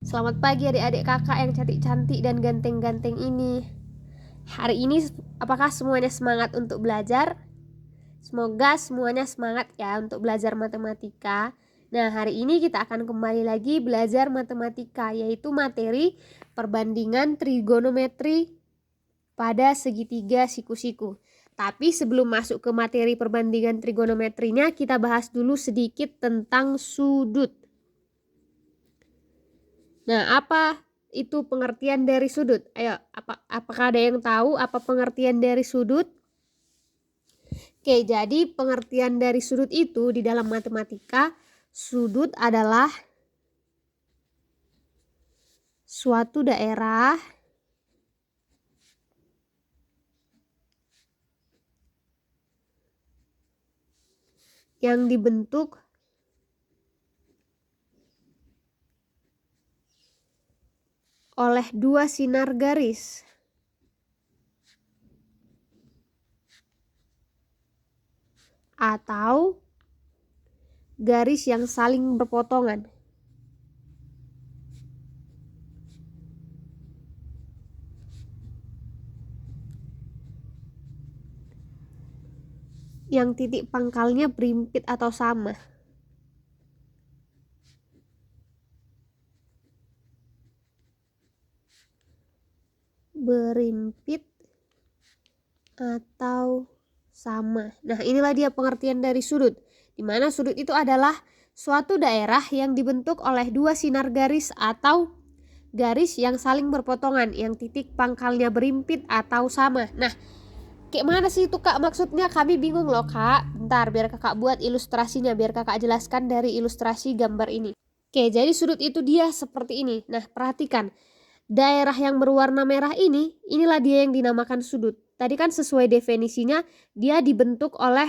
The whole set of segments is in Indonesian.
Selamat pagi adik-adik kakak yang cantik-cantik dan ganteng-ganteng ini. Hari ini apakah semuanya semangat untuk belajar? Semoga semuanya semangat ya untuk belajar matematika. Nah, hari ini kita akan kembali lagi belajar matematika, yaitu materi perbandingan trigonometri pada segitiga siku-siku. Tapi sebelum masuk ke materi perbandingan trigonometrinya, kita bahas dulu sedikit tentang sudut. Nah, apa itu pengertian dari sudut? Ayo, apakah ada yang tahu apa pengertian dari sudut? Oke, jadi pengertian dari sudut itu di dalam matematika, sudut adalah suatu daerah yang dibentuk oleh dua sinar garis atau garis yang saling berpotongan. Yang titik pangkalnya berimpit atau sama. Berimpit atau sama. Nah, inilah dia pengertian dari sudut. Di mana sudut itu adalah suatu daerah yang dibentuk oleh dua sinar garis atau garis yang saling berpotongan, yang titik pangkalnya berimpit atau sama. Nah, kayak mana sih itu kak maksudnya? Kami bingung loh kak. Bentar, biar kakak buat ilustrasinya, biar kakak jelaskan dari ilustrasi gambar ini. Oke, jadi sudut itu dia seperti ini. Nah, perhatikan. Daerah yang berwarna merah ini, inilah dia yang dinamakan sudut. Tadi kan sesuai definisinya, dia dibentuk oleh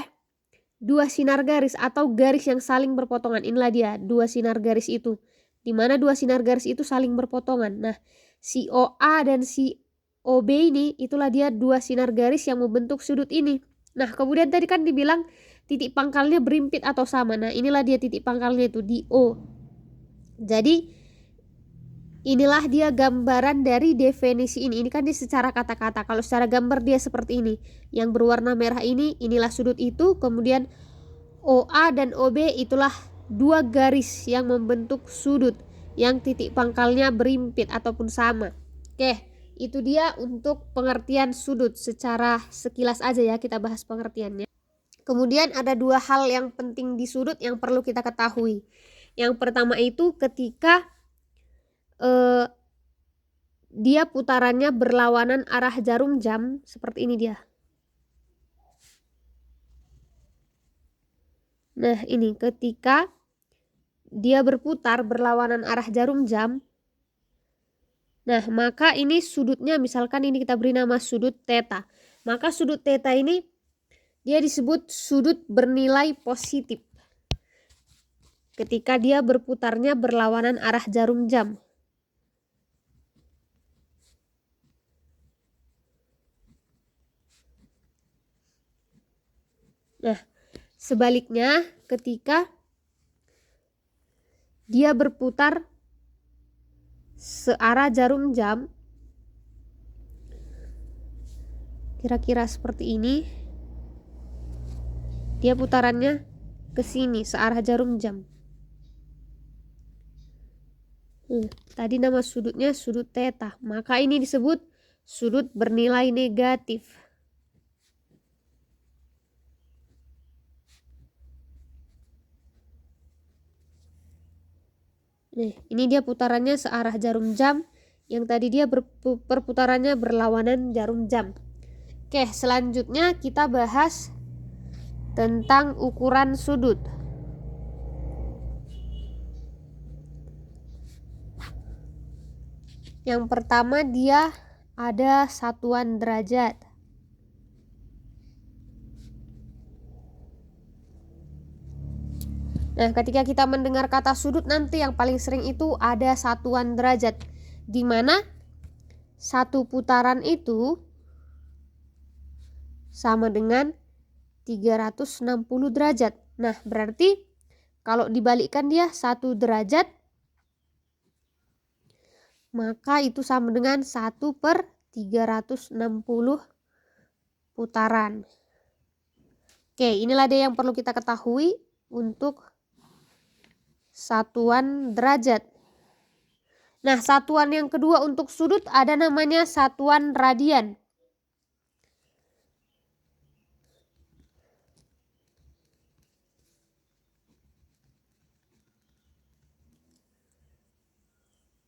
dua sinar garis atau garis yang saling berpotongan. Inilah dia, dua sinar garis itu. Di mana dua sinar garis itu saling berpotongan. Nah, si OA dan si OB ini, itulah dia dua sinar garis yang membentuk sudut ini. Nah, kemudian tadi kan dibilang titik pangkalnya berimpit atau sama. Nah, inilah dia titik pangkalnya itu di O. Jadi inilah dia gambaran dari definisi ini. Ini kan dia secara kata-kata. Kalau secara gambar dia seperti ini. Yang berwarna merah ini, inilah sudut itu. Kemudian OA dan OB itulah dua garis yang membentuk sudut. Yang titik pangkalnya berimpit ataupun sama. Oke, itu dia untuk pengertian sudut. Secara sekilas aja ya kita bahas pengertiannya. Kemudian ada dua hal yang penting di sudut yang perlu kita ketahui. Yang pertama itu ketika dia putarannya berlawanan arah jarum jam, seperti ini dia. Nah, ini ketika dia berputar berlawanan arah jarum jam, nah maka ini sudutnya, misalkan ini kita beri nama sudut theta. Maka sudut theta ini dia disebut sudut bernilai positif ketika dia berputarnya berlawanan arah jarum jam. Nah, sebaliknya ketika dia berputar searah jarum jam, kira-kira seperti ini, dia putarannya ke sini searah jarum jam. Tadi nama sudutnya sudut theta, maka ini disebut sudut bernilai negatif. Nih, ini dia putarannya searah jarum jam, yang tadi dia perputarannya berlawanan jarum jam. Oke, selanjutnya kita bahas tentang ukuran sudut. Yang pertama dia ada satuan derajat. Nah, ketika kita mendengar kata sudut nanti yang paling sering itu ada satuan derajat, di mana satu putaran itu sama dengan 360 derajat. Nah, berarti kalau dibalikkan dia 1 derajat maka itu sama dengan 1/360 putaran. Oke, inilah dia yang perlu kita ketahui untuk satuan derajat. Nah, satuan yang kedua untuk sudut ada namanya satuan radian.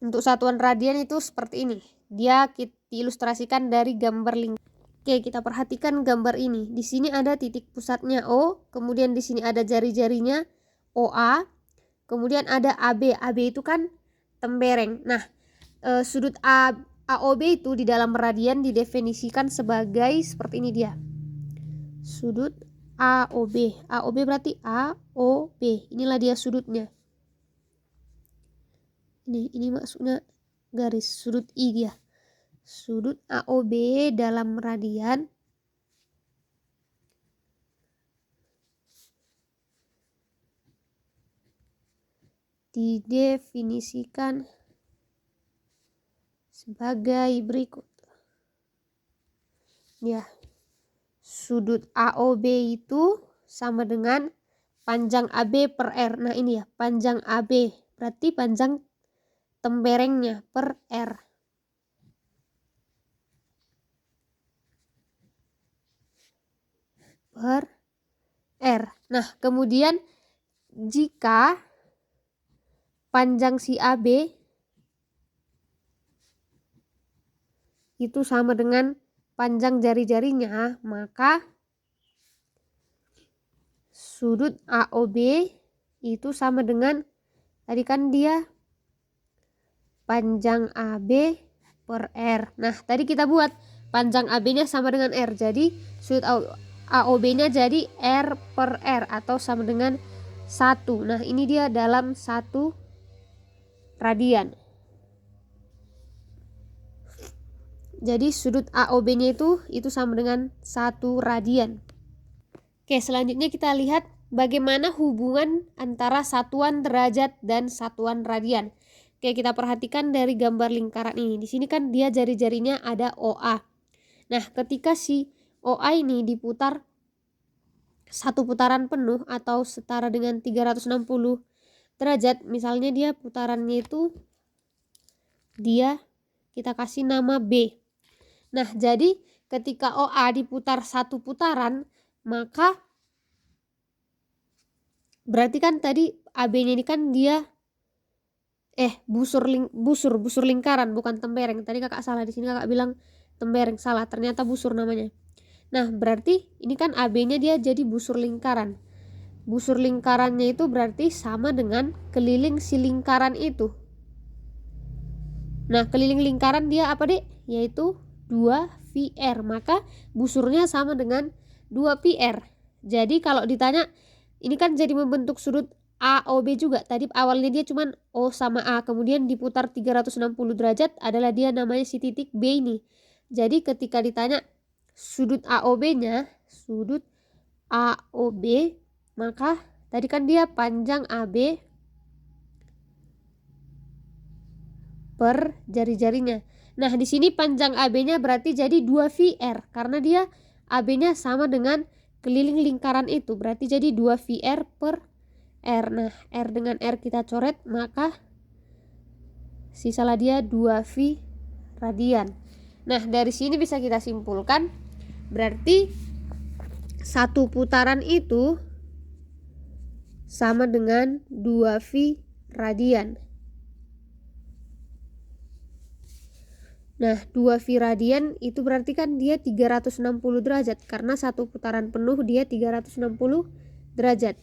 Untuk satuan radian itu seperti ini. Dia kita ilustrasikan dari gambar lingkaran. Oke, kita perhatikan gambar ini. Di sini ada titik pusatnya O, kemudian di sini ada jari-jarinya OA, kemudian ada AB. AB itu kan tembereng. Nah, sudut AOB itu di dalam radian didefinisikan sebagai seperti ini dia. Sudut AOB. AOB berarti AOB. Inilah dia sudutnya. Ini maksudnya garis sudut I dia. Sudut AOB dalam radian didefinisikan sebagai berikut. Ya, sudut AOB itu sama dengan panjang AB per R. Nah ini ya, panjang AB berarti panjang temberengnya per R. Per R. Nah, kemudian jika panjang si AB itu sama dengan panjang jari-jarinya, maka sudut AOB itu sama dengan, tadi kan dia panjang AB per R. Nah, tadi kita buat panjang AB-nya sama dengan R. Jadi sudut AOB-nya jadi R per R atau sama dengan 1. Nah, ini dia dalam 1 radian. Jadi sudut AOB-nya itu sama dengan 1 radian. Oke, selanjutnya kita lihat bagaimana hubungan antara satuan derajat dan satuan radian. Oke, kita perhatikan dari gambar lingkaran ini. Di sini kan dia jari-jarinya ada OA. Nah, ketika si OA ini diputar satu putaran penuh atau setara dengan 360 derajat, misalnya dia putarannya itu kita kasih nama B. Nah, jadi ketika OA diputar satu putaran, maka berarti kan tadi AB-nya ini kan dia busur lingkaran, bukan tembereng. Tadi kakak salah, di sini kakak bilang tembereng, salah, ternyata busur namanya. Nah, berarti ini kan AB-nya dia jadi busur lingkaran. Busur lingkarannya itu berarti sama dengan keliling si lingkaran itu. Nah, keliling lingkaran dia apa, Dek? Yaitu 2πr. Maka busurnya sama dengan 2πr. Jadi kalau ditanya, ini kan jadi membentuk sudut AOB juga. Tadi awalnya dia cuman O sama A, kemudian diputar 360 derajat adalah dia namanya si titik B ini. Jadi ketika ditanya sudut AOB-nya, sudut AOB, maka tadi kan dia panjang AB per jari-jarinya. Nah, di sini panjang AB-nya berarti jadi 2πr karena dia AB-nya sama dengan keliling lingkaran itu, berarti jadi 2πr per R. Nah, R dengan R kita coret, maka sisalah dia 2π radian. Nah, dari sini bisa kita simpulkan berarti satu putaran itu sama dengan 2π radian. Nah, 2π radian itu berarti kan dia 360 derajat karena satu putaran penuh dia 360 derajat.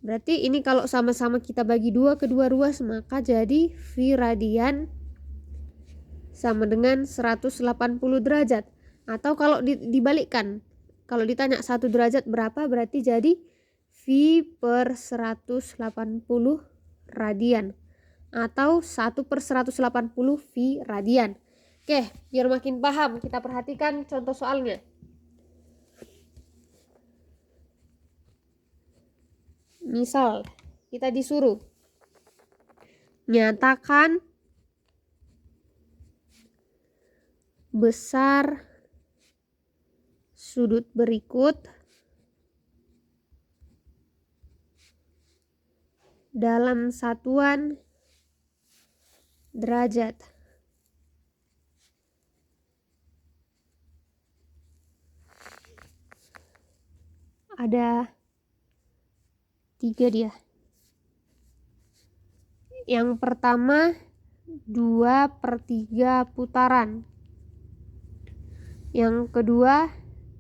Berarti ini kalau sama-sama kita bagi 2 kedua ruas, maka jadi π radian sama dengan 180 derajat. Atau kalau dibalikkan, kalau ditanya 1 derajat berapa, berarti jadi π per 180 radian atau 1 per 180 π radian. Oke, biar makin paham, kita perhatikan contoh soalnya. Misal, kita disuruh nyatakan besar sudut berikut dalam satuan derajat. Ada 3 dia. Yang pertama 2/3 putaran. Yang kedua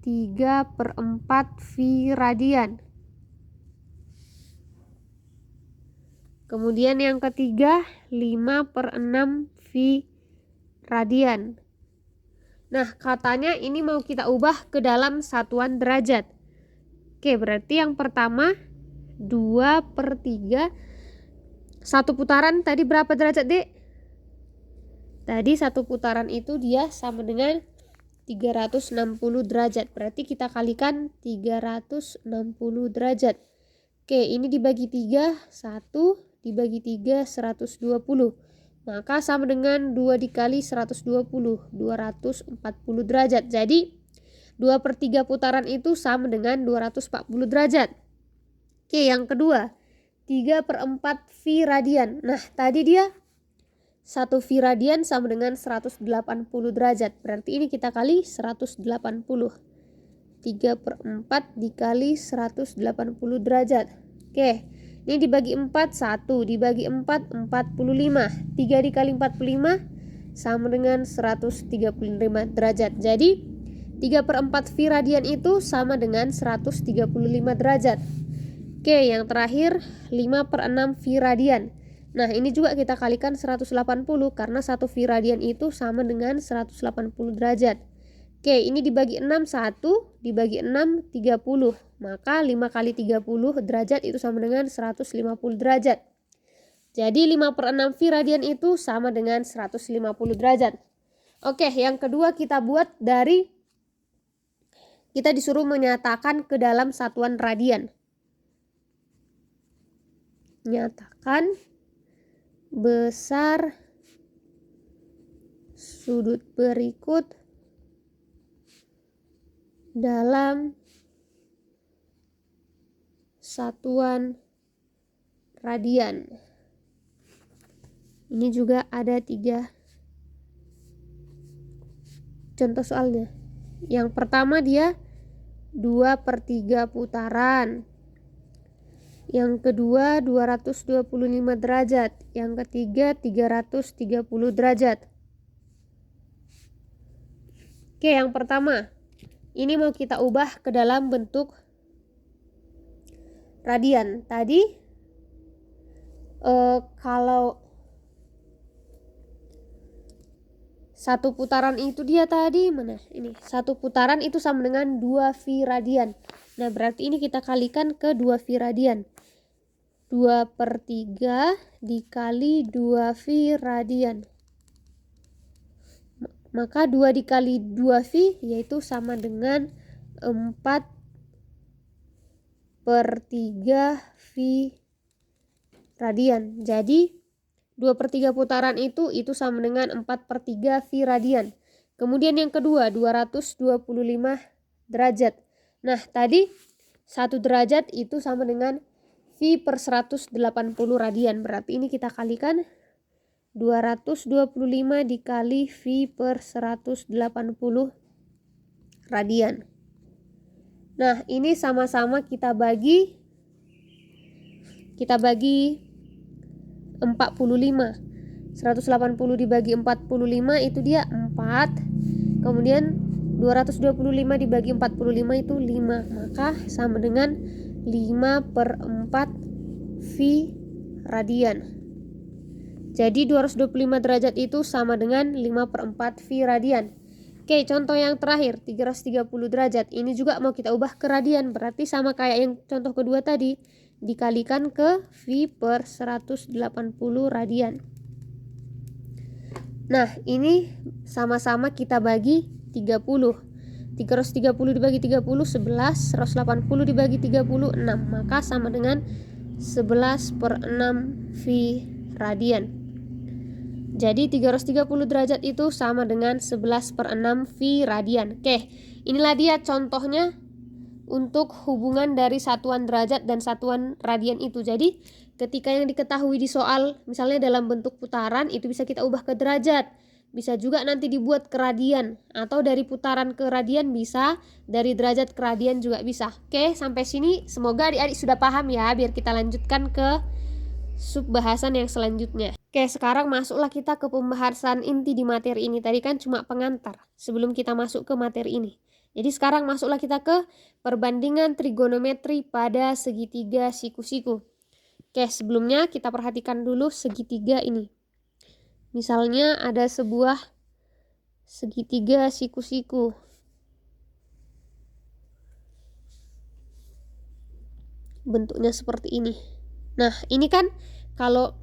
3/4 V radian. Kemudian yang ketiga 5/6 V radian. Nah, katanya ini mau kita ubah ke dalam satuan derajat. Oke, berarti yang pertama 2/3. Satu putaran tadi berapa derajat, Dek? Tadi satu putaran itu dia sama dengan 360 derajat. Berarti kita kalikan 360 derajat. Oke, ini dibagi 3, 1 dibagi 3, 120. Maka sama dengan 2 dikali 120, 240 derajat. Jadi 2/3 putaran itu sama dengan 240 derajat. Oke, yang kedua 3/4 V radian. Nah, tadi dia 1 V radian sama dengan 180 derajat. Berarti ini kita kali 180. 3/4 dikali 180 derajat. Oke, ini dibagi 4, 1 dibagi 4, 45. 3 dikali 45 sama dengan 135 derajat. Jadi 3/4 V radian itu sama dengan 135 derajat. Oke, yang terakhir 5/6 V radian. Nah, ini juga kita kalikan 180 karena 1 V radian itu sama dengan 180 derajat. Oke, ini dibagi 6, 1 dibagi 6, 30. Maka 5 kali 30 derajat itu sama dengan 150 derajat. Jadi 5/6 V radian itu sama dengan 150 derajat. Oke, yang kedua kita buat dari, kita disuruh menyatakan ke dalam satuan radian. Nyatakan besar sudut berikut dalam satuan radian. Ini juga ada 3 contoh soalnya. Yang pertama dia 2/3 putaran. Yang kedua 225 derajat. Yang ketiga 330 derajat. Oke, yang pertama ini mau kita ubah ke dalam bentuk radian. Tadi kalau satu putaran itu dia tadi mana? Ini satu putaran itu sama dengan 2 V radian. Nah, berarti ini kita kalikan ke 2 V radian. 2/3 dikali 2 V radian. Maka 2 dikali 2 V yaitu sama dengan 4/3 V radian. Jadi 2/3 putaran itu sama dengan 4/3 V radian. Kemudian yang kedua 225 derajat. Nah, tadi 1 derajat itu sama dengan V/180 radian. Berarti ini kita kalikan 225 dikali V/180 radian. Nah, ini sama-sama kita bagi 45. 180 dibagi 45 itu dia 4. Kemudian 225 dibagi 45 itu 5. Maka sama dengan 5/4 V radian. Jadi 225 derajat itu sama dengan 5/4 V radian. Oke, contoh yang terakhir 330 derajat. Ini juga mau kita ubah ke radian. Berarti sama kayak yang contoh kedua tadi, dikalikan ke V/180 radian. Nah, ini sama-sama kita bagi 30. 330 dibagi 30 11, 180 dibagi 30 6. Maka sama dengan 11/6 V radian. Jadi 330 derajat itu sama dengan 11/6 V radian. Oke, inilah dia contohnya untuk hubungan dari satuan derajat dan satuan radian itu. Jadi ketika yang diketahui di soal misalnya dalam bentuk putaran itu bisa kita ubah ke derajat. Bisa juga nanti dibuat ke radian, atau dari putaran ke radian bisa, dari derajat ke radian juga bisa. Oke, sampai sini semoga adik-adik sudah paham ya, biar kita lanjutkan ke sub bahasan yang selanjutnya. Oke, sekarang masuklah kita ke pembahasan inti di materi ini. Tadi kan cuma pengantar sebelum kita masuk ke materi ini. Jadi sekarang masuklah kita ke perbandingan trigonometri pada segitiga siku-siku. Oke, sebelumnya kita perhatikan dulu segitiga ini. Misalnya ada sebuah segitiga siku-siku. Bentuknya seperti ini. Nah, ini kan kalau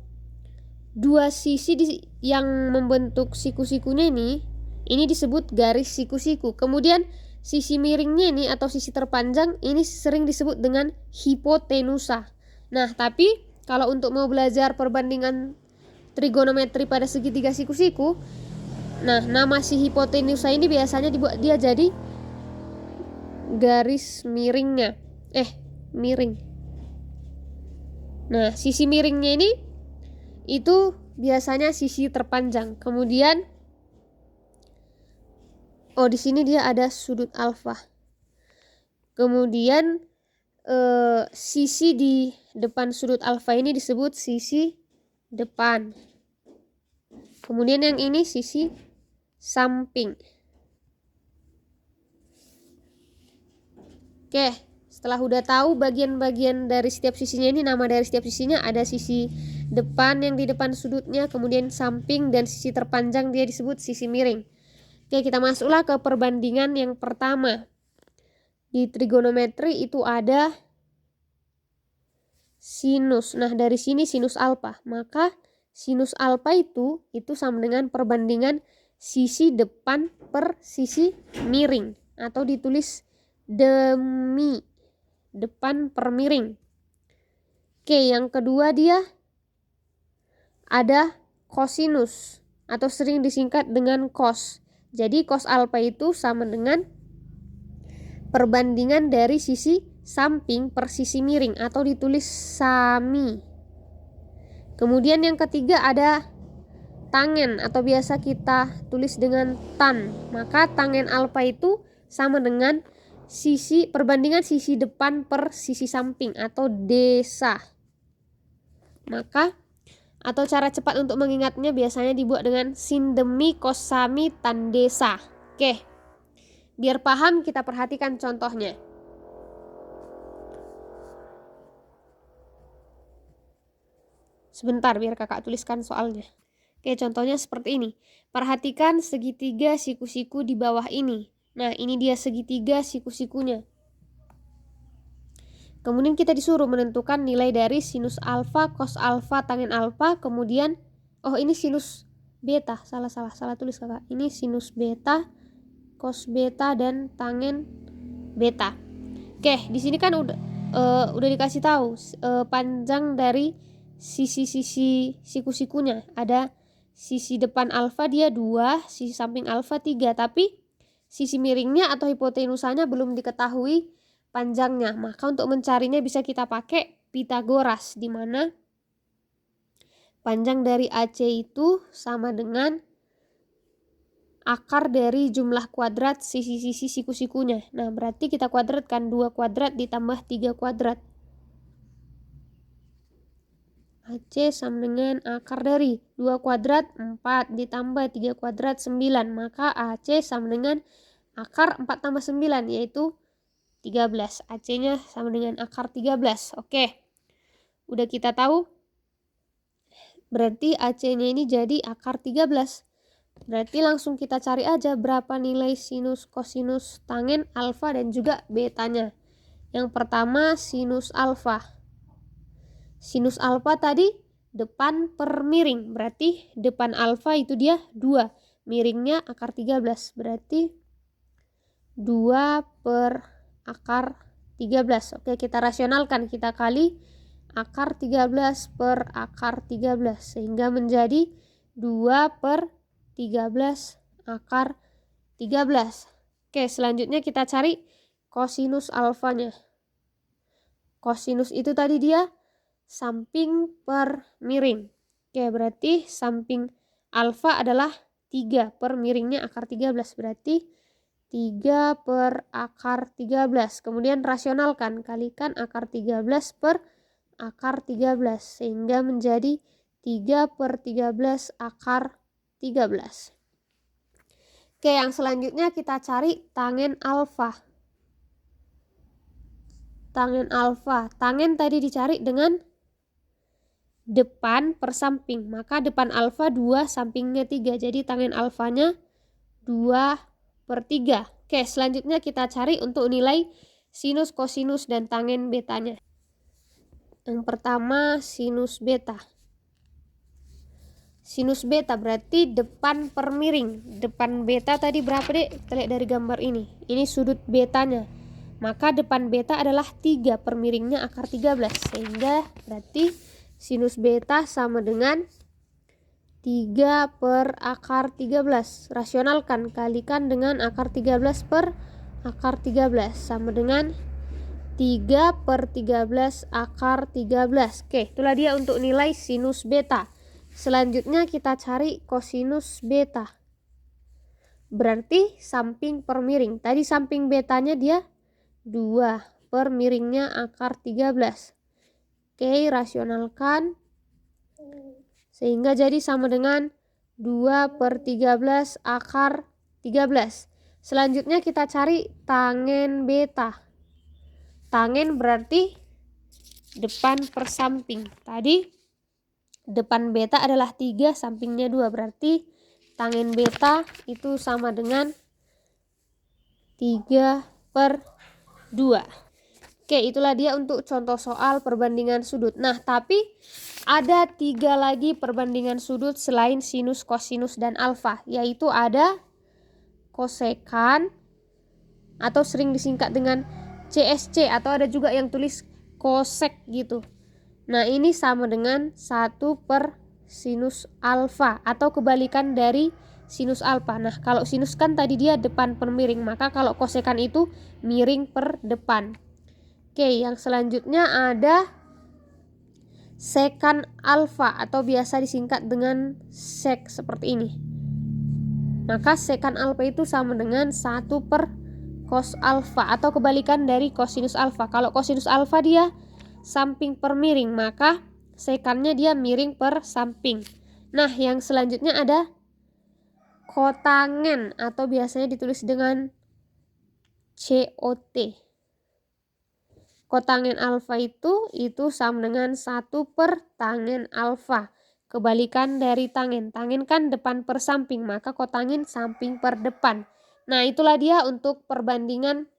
dua sisi yang membentuk siku-sikunya ini disebut garis siku-siku. Kemudian sisi miringnya ini atau sisi terpanjang ini sering disebut dengan hipotenusa. Nah, tapi kalau untuk mau belajar perbandingan trigonometri pada segitiga siku-siku, nah nama si hipotenusa ini biasanya dibuat dia jadi garis miringnya. Miring. Nah, sisi miringnya ini itu biasanya sisi terpanjang. Kemudian di sini dia ada sudut alfa. Kemudian sisi di depan sudut alfa ini disebut sisi depan. Kemudian yang ini sisi samping. Oke, setelah udah tahu bagian-bagian dari setiap sisinya ini, nama dari setiap sisinya, ada sisi depan yang di depan sudutnya, kemudian samping, dan sisi terpanjang dia disebut sisi miring. Oke, kita masuklah ke perbandingan yang pertama. Di trigonometri itu ada sinus. Nah, dari sini sinus alfa. Maka sinus alfa itu sama dengan perbandingan sisi depan per sisi miring, atau ditulis demi depan per miring. Oke, yang kedua dia ada kosinus atau sering disingkat dengan cos. Jadi cos alfa itu sama dengan perbandingan dari sisi samping per sisi miring, atau ditulis sami. Kemudian yang ketiga ada tangen atau biasa kita tulis dengan tan. Maka tangen alfa itu sama dengan perbandingan sisi depan per sisi samping atau desa. Maka atau cara cepat untuk mengingatnya biasanya dibuat dengan sin demi cos sami tan desa. Oke, biar paham kita perhatikan contohnya. Sebentar biar kakak tuliskan soalnya. Oke, contohnya seperti ini. Perhatikan segitiga siku-siku di bawah ini. Nah, ini dia segitiga siku-sikunya. Kemudian kita disuruh menentukan nilai dari sinus alfa, cos alfa, tangen alfa, kemudian ini sinus beta. Salah tulis kakak. Ini sinus beta, cos beta, dan tangen beta. Oke, di sini kan udah dikasih tahu panjang dari sisi-sisi siku-sikunya. Ada sisi depan alfa dia 2, sisi samping alfa 3, tapi sisi miringnya atau hipotenusanya belum diketahui panjangnya. Maka untuk mencarinya bisa kita pakai Pitagoras, di mana panjang dari AC itu sama dengan akar dari jumlah kuadrat sisi-sisi siku-sikunya. Nah, berarti kita kuadratkan 2 kuadrat ditambah 3 kuadrat. AC sama dengan akar dari 2 kuadrat 4 ditambah 3 kuadrat 9. Maka AC sama dengan akar 4 tambah 9, yaitu 13. AC-nya sama dengan akar 13. Oke, udah kita tahu. Berarti AC-nya ini jadi akar 13. Berarti langsung kita cari aja berapa nilai sinus, kosinus, tangen, alfa, dan juga betanya. Yang pertama sinus alfa. Sinus alfa tadi depan per miring. Berarti depan alfa itu dia 2. Miringnya akar 13. Berarti 2 per akar 13. Oke, kita rasionalkan. Kita kali akar 13 per akar 13. Sehingga menjadi 2/13 akar 13. Oke, selanjutnya kita cari kosinus alfanya. Kosinus itu tadi dia samping per miring. Oke, berarti samping alfa adalah 3 per miringnya akar 13. Berarti 3 per akar 13. Kemudian rasionalkan, kalikan akar 13 per akar 13. Sehingga menjadi 3/13 akar 13. Oke, yang selanjutnya kita cari tangen alfa. Tangen alfa. Tangen tadi dicari dengan depan per samping. Maka depan alfa 2, sampingnya 3. Jadi tangen alfanya 2/3. Oke, selanjutnya kita cari untuk nilai sinus, kosinus, dan tangen betanya. Yang pertama sinus beta. Sinus beta berarti depan per miring. Depan beta tadi berapa, Dek? Kita lihat dari gambar ini. Ini sudut betanya. Maka depan beta adalah 3 per miringnya akar 13. Sehingga berarti sinus beta sama dengan 3 per akar 13. Rasionalkan, kalikan dengan akar 13 per akar 13. Sama dengan 3/13 akar 13. Oke, itulah dia untuk nilai sinus beta. Selanjutnya kita cari kosinus beta. Berarti samping per miring. Tadi samping betanya dia 2 per miringnya akar 13. Oke, rasionalkan. Sehingga jadi sama dengan 2/13 akar 13. Selanjutnya kita cari tangen beta. Tangen berarti depan per samping. Tadi depan beta adalah 3, sampingnya 2. Berarti tangen beta itu sama dengan 3/2. Oke, itulah dia untuk contoh soal perbandingan sudut. Nah, tapi ada 3 lagi perbandingan sudut selain sinus, kosinus, dan alfa. Yaitu ada kosekan atau sering disingkat dengan CSC, atau ada juga yang tulis kosek gitu. Nah, ini sama dengan 1 per sinus alfa atau kebalikan dari sinus alfa. Nah, kalau sinus kan tadi dia depan per miring, maka kalau kosekan itu miring per depan. Oke, yang selanjutnya ada sekan alfa atau biasa disingkat dengan sek seperti ini. Maka sekan alfa itu sama dengan 1 per cos alfa atau kebalikan dari kosinus alfa. Kalau kosinus alfa dia samping per miring, maka sekannya dia miring per samping. Nah, yang selanjutnya ada kotangen atau biasanya ditulis dengan COT. Kotangen alfa itu sama dengan 1 per tangen alfa. Kebalikan dari tangen. Tangen kan depan per samping, maka kotangen samping per depan. Nah, itulah dia untuk perbandingan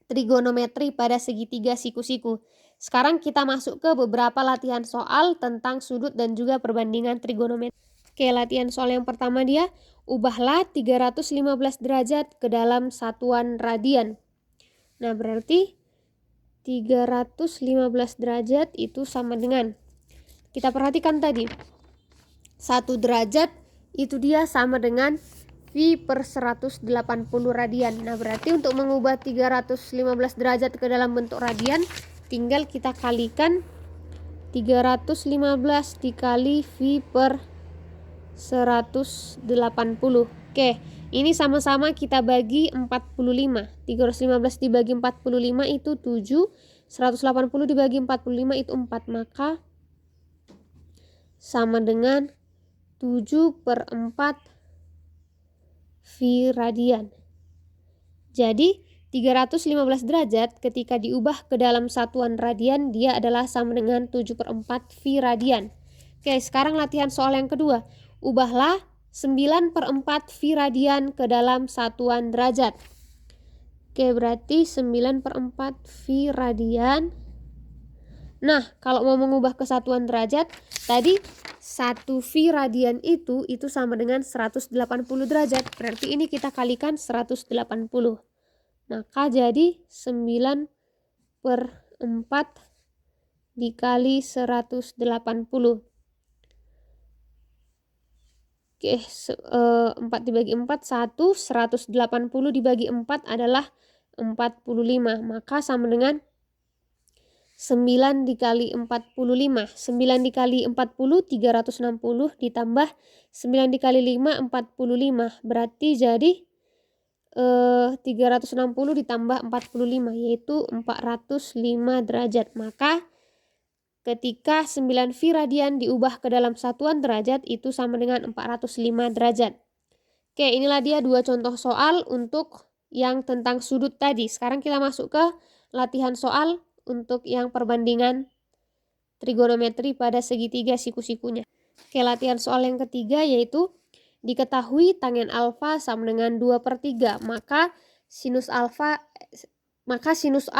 trigonometri pada segitiga siku-siku. Sekarang kita masuk ke beberapa latihan soal tentang sudut dan juga perbandingan trigonometri. Oke, latihan soal yang pertama dia, ubahlah 315 derajat ke dalam satuan radian. Nah, berarti 315 derajat itu sama dengan, kita perhatikan tadi, 1 derajat itu dia sama dengan V per 180 radian. Nah, berarti untuk mengubah 315 derajat ke dalam bentuk radian, tinggal kita kalikan 315 dikali V per 180. Oke, ini sama-sama kita bagi 45. 315 dibagi 45 itu 7. 180 dibagi 45 itu 4. Maka sama dengan 7/4 V radian. Jadi 315 derajat ketika diubah ke dalam satuan radian, dia adalah sama dengan 7/4 V radian. Oke, sekarang latihan soal yang kedua. Ubahlah 9/4 V radian ke dalam satuan derajat. Oke, berarti 9/4 V radian. Nah, kalau mau mengubah ke satuan derajat, tadi 1 V radian itu sama dengan 180 derajat. Berarti ini kita kalikan 180. Maka jadi 9/4 dikali 180. Oke, 4 dibagi 4 1, 180 dibagi 4 adalah 45, maka sama dengan 9 dikali 45. 9 dikali 40 360 ditambah 9 dikali 5 45. Berarti jadi 360 ditambah 45 yaitu 405 derajat. Maka ketika 9 V radian diubah ke dalam satuan derajat itu sama dengan 405 derajat. Oke, inilah dia dua contoh soal untuk yang tentang sudut tadi. Sekarang kita masuk ke latihan soal untuk yang perbandingan trigonometri pada segitiga siku-sikunya. Oke, latihan soal yang ketiga yaitu diketahui tangen alfa sama dengan 2/3, maka sinus A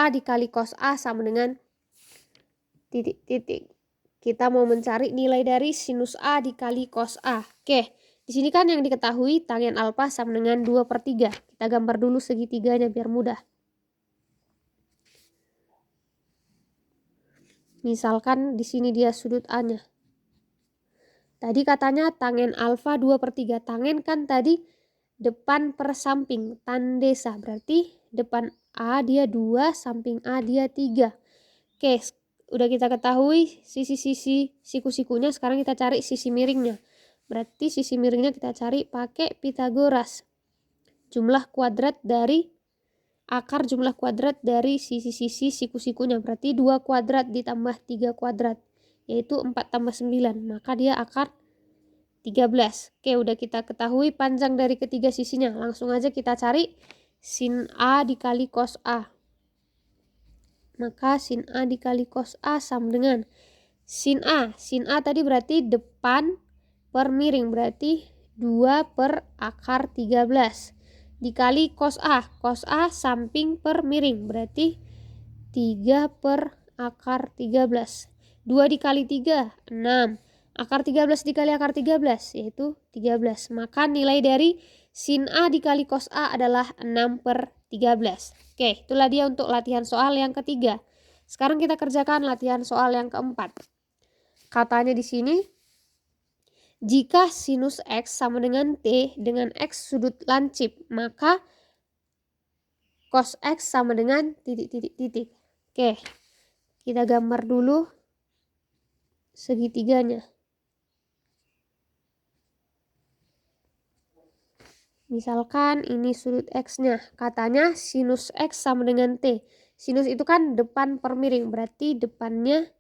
dikali cos A sama dengan titik-titik. Kita mau mencari nilai dari sinus A dikali cos A. Oke, di sini kan yang diketahui tangen alfa sama dengan 2/3. Kita gambar dulu segitiganya biar mudah. Misalkan di sini dia sudut A-nya. Tadi katanya tangen alfa 2/3. Tangen kan tadi depan per samping, tandesa. Berarti depan A dia 2, samping A dia 3. Oke, udah kita ketahui sisi-sisi siku-sikunya, sekarang kita cari sisi miringnya. Berarti sisi miringnya kita cari pakai Pitagoras. Akar jumlah kuadrat dari sisi-sisi siku-sikunya. Berarti 2 kuadrat ditambah 3 kuadrat. Yaitu 4 tambah 9. Maka dia akar 13. Oke, udah kita ketahui panjang dari ketiga sisinya. Langsung aja kita cari sin A dikali cos A. Maka sin A dikali cos A sama dengan sin A. Sin A tadi berarti depan per miring. Berarti 2 per akar 13. Dikali cos A. Cos A samping per miring. Berarti 3 per akar 13. 2 dikali 3, 6. Akar 13 dikali akar 13, yaitu 13. Maka nilai dari sin A dikali cos A adalah 6/13. Oke, itulah dia untuk latihan soal yang ketiga. Sekarang kita kerjakan latihan soal yang keempat. Katanya di sini, jika sinus X sama dengan T dengan X sudut lancip, maka cos X sama dengan titik-titik-titik. Oke, kita gambar dulu segitiganya. Misalkan ini sudut X-nya. Katanya sinus X sama dengan T. Sinus itu kan depan per miring. Berarti depannya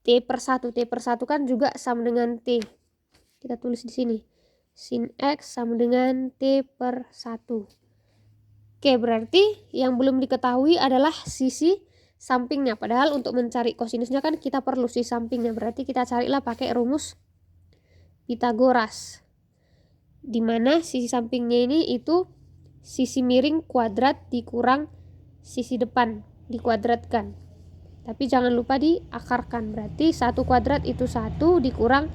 T/1. T/1 kan juga sama dengan T. Kita tulis di sini. Sin X sama dengan T/1. Oke, berarti yang belum diketahui adalah sisi sampingnya. Padahal untuk mencari kosinusnya kan kita perlu sisi sampingnya. Berarti kita carilah pakai rumus Pitagoras. Dimana sisi sampingnya ini itu sisi miring kuadrat dikurang sisi depan dikuadratkan. Tapi jangan lupa diakarkan. Berarti 1 kuadrat itu 1 dikurang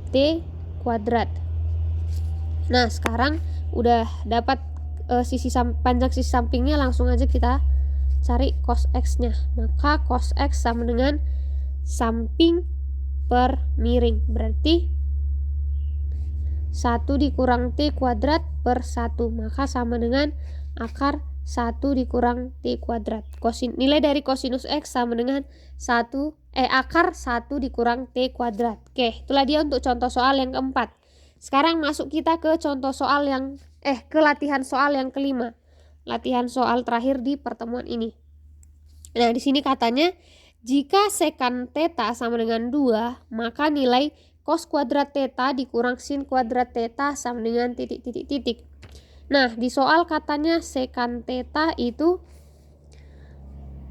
T kuadrat. Nah, sekarang udah dapat panjang sisi sampingnya, langsung aja kita cari cos X-nya. Maka cos X sama dengan samping per miring. Berarti 1 dikurang T kuadrat per 1. Maka sama dengan akar 1 dikurang T kuadrat. Nilai dari kosinus X sama dengan akar 1 dikurang T kuadrat. Oke, itulah dia untuk contoh soal yang keempat. Sekarang masuk kita ke contoh soal ke latihan soal yang kelima. Latihan soal terakhir di pertemuan ini. Nah, di sini katanya jika sekan theta sama dengan 2, maka nilai cos kuadrat theta dikurang sin kuadrat theta sama dengan titik-titik-titik. Nah, di soal katanya sekan theta itu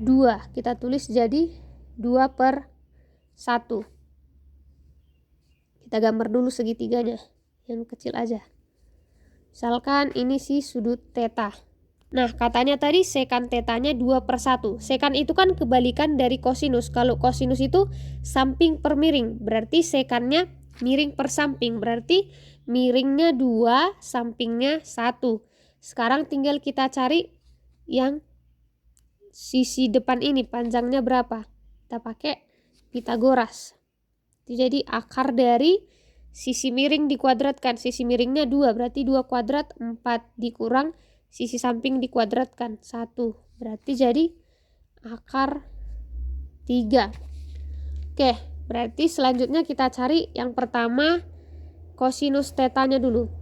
2. Kita tulis jadi 2/1. Kita gambar dulu segitiganya, yang kecil aja. Misalkan ini si sudut theta. Nah, katanya tadi sekan tetanya 2/1. Sekan itu kan kebalikan dari kosinus. Kalau kosinus itu samping per miring, berarti sekannya miring per samping. Berarti miringnya 2, sampingnya 1. Sekarang tinggal kita cari yang sisi depan ini, panjangnya berapa. Kita pakai Pitagoras. Jadi akar dari sisi miring dikuadratkan. Sisi miringnya 2, berarti 2 kuadrat 4 dikurang sisi samping dikuadratkan 1. Berarti jadi akar 3. Oke, berarti selanjutnya kita cari yang pertama kosinus tetanya dulu.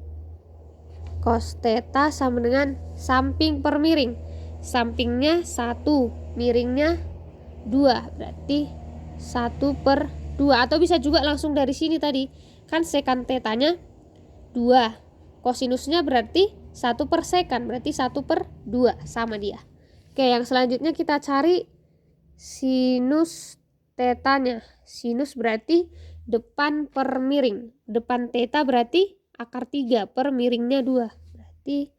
Cos theta sama dengan samping per miring. Sampingnya 1, miringnya 2, berarti 1/2. Atau bisa juga langsung dari sini tadi, kan sekan tetanya 2, kosinusnya berarti 1/sekan, berarti 1/2 sama dia. Oke, yang selanjutnya kita cari sinus tetanya. Sinus berarti depan per miring. Depan theta berarti akar 3 per miringnya 2, berarti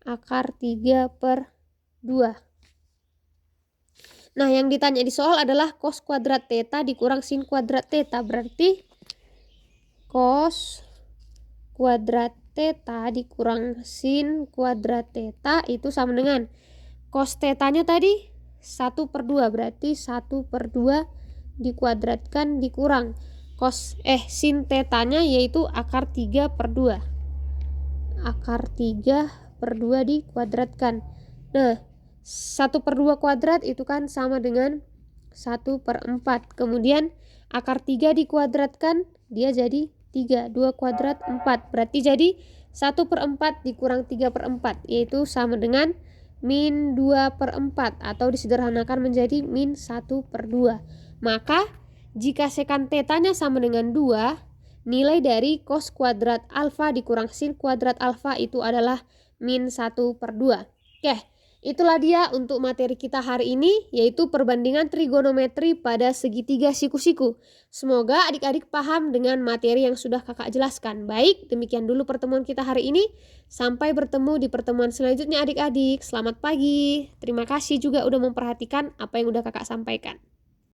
akar 3/2. Nah, yang ditanya di soal adalah cos kuadrat theta dikurang sin kuadrat theta, berarti cos kuadrat theta dikurang sin kuadrat theta itu sama dengan cos tetanya tadi 1/2, berarti 1/2 dikuadratkan dikurang sin tetanya yaitu akar 3/2. Akar 3/2 dikuadratkan. Nah, 1/2 kuadrat itu kan sama dengan 1/4. Kemudian akar 3 dikuadratkan, dia jadi 3. 2 kuadrat 4. Berarti jadi 1/4 dikurang 3/4, yaitu sama dengan min 2/4, atau disederhanakan menjadi min 1/2. Maka jika sekan tetanya sama dengan 2, nilai dari cos kuadrat alfa dikurang sin kuadrat alfa itu adalah min 1/2. Oke, itulah dia untuk materi kita hari ini, yaitu perbandingan trigonometri pada segitiga siku-siku. Semoga adik-adik paham dengan materi yang sudah kakak jelaskan. Baik, demikian dulu pertemuan kita hari ini. Sampai bertemu di pertemuan selanjutnya adik-adik. Selamat pagi. Terima kasih juga udah memperhatikan apa yang udah kakak sampaikan.